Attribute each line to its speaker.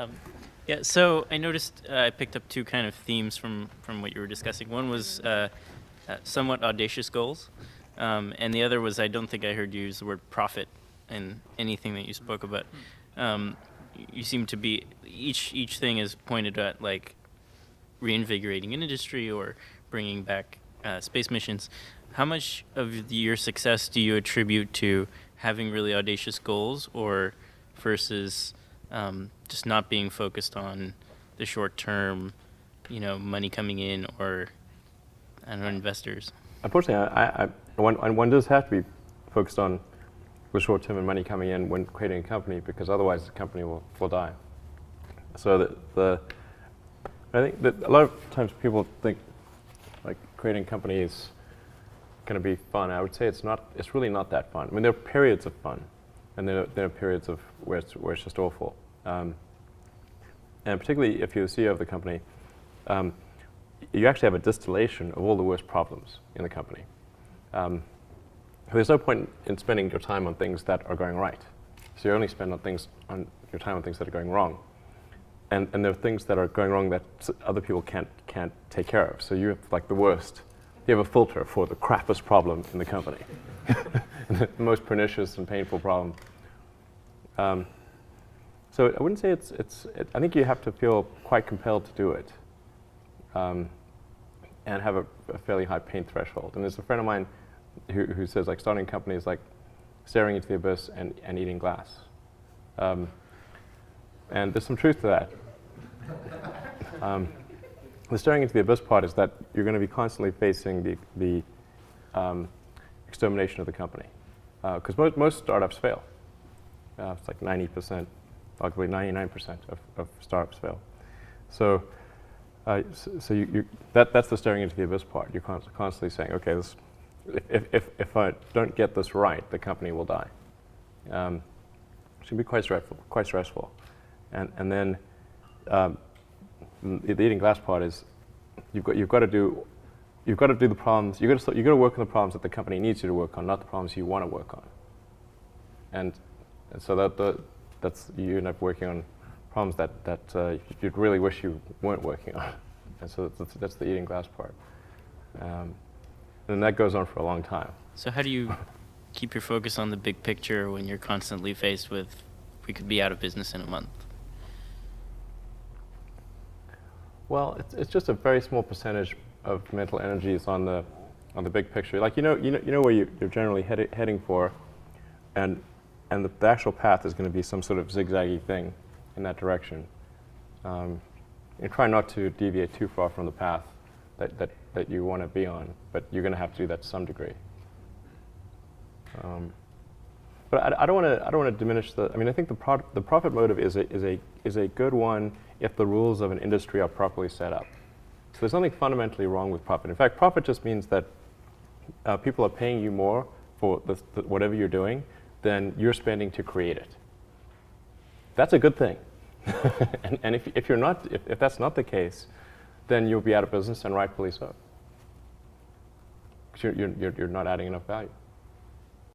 Speaker 1: Um, yeah, so I noticed I picked up two kind of themes from what you were discussing. One was somewhat audacious goals, and the other was I don't think I heard you use the word profit in anything that you spoke about. Um, you seem to be each thing is pointed at like reinvigorating an industry or bringing back space missions. How much of your success do you attribute to having really audacious goals, or versus just not being focused on the short term, money coming in, or I don't know, investors?
Speaker 2: Unfortunately, one does have to be focused on the short term and money coming in when creating a company, because otherwise the company will die. So I think that a lot of times people think like creating a company is going to be fun. I would say it's not. It's really not that fun. I mean, there are periods of fun, and there are periods of where it's just awful. And particularly if you're the CEO of the company, you actually have a distillation of all the worst problems in the company. There's no point in spending your time on things that are going right. So you only spend your time on things that are going wrong. And there are things that are going wrong that other people can't take care of. So you have like the worst. You have a filter for the crappiest problem in the company, the most pernicious and painful problem. So I wouldn't say I think you have to feel quite compelled to do it, and have a fairly high pain threshold. And there's a friend of mine who says like starting a company is like staring into the abyss and eating glass. And there's some truth to that. The staring into the abyss part is that you're going to be constantly facing the extermination of the company, because most startups fail. It's like 90%, arguably 99% of startups fail. So, that's the staring into the abyss part. You're constantly saying, okay, if I don't get this right, the company will die. It can be quite stressful. And then the eating glass part is you've got to do the problems. You've got to work on the problems that the company needs you to work on, not the problems you want to work on. And so that's you end up working on problems that you'd really wish you weren't working on. And so that's the eating glass part. And that goes on for a long time.
Speaker 1: So how do you keep your focus on the big picture when you're constantly faced with, we could be out of business in a month?
Speaker 2: Well, it's just a very small percentage of mental energy is on the big picture. Like you know where you're generally heading for, and the actual path is going to be some sort of zigzaggy thing in that direction. And try not to deviate too far from the path that you want to be on, but you're going to have to do that to some degree. But I don't want to diminish the. I mean, I think the profit motive is a good one if the rules of an industry are properly set up. So there's nothing fundamentally wrong with profit. In fact, profit just means that people are paying you more for whatever you're doing than you're spending to create it. That's a good thing. and if that's not the case, then you'll be out of business, and rightfully so, because you're not adding enough value.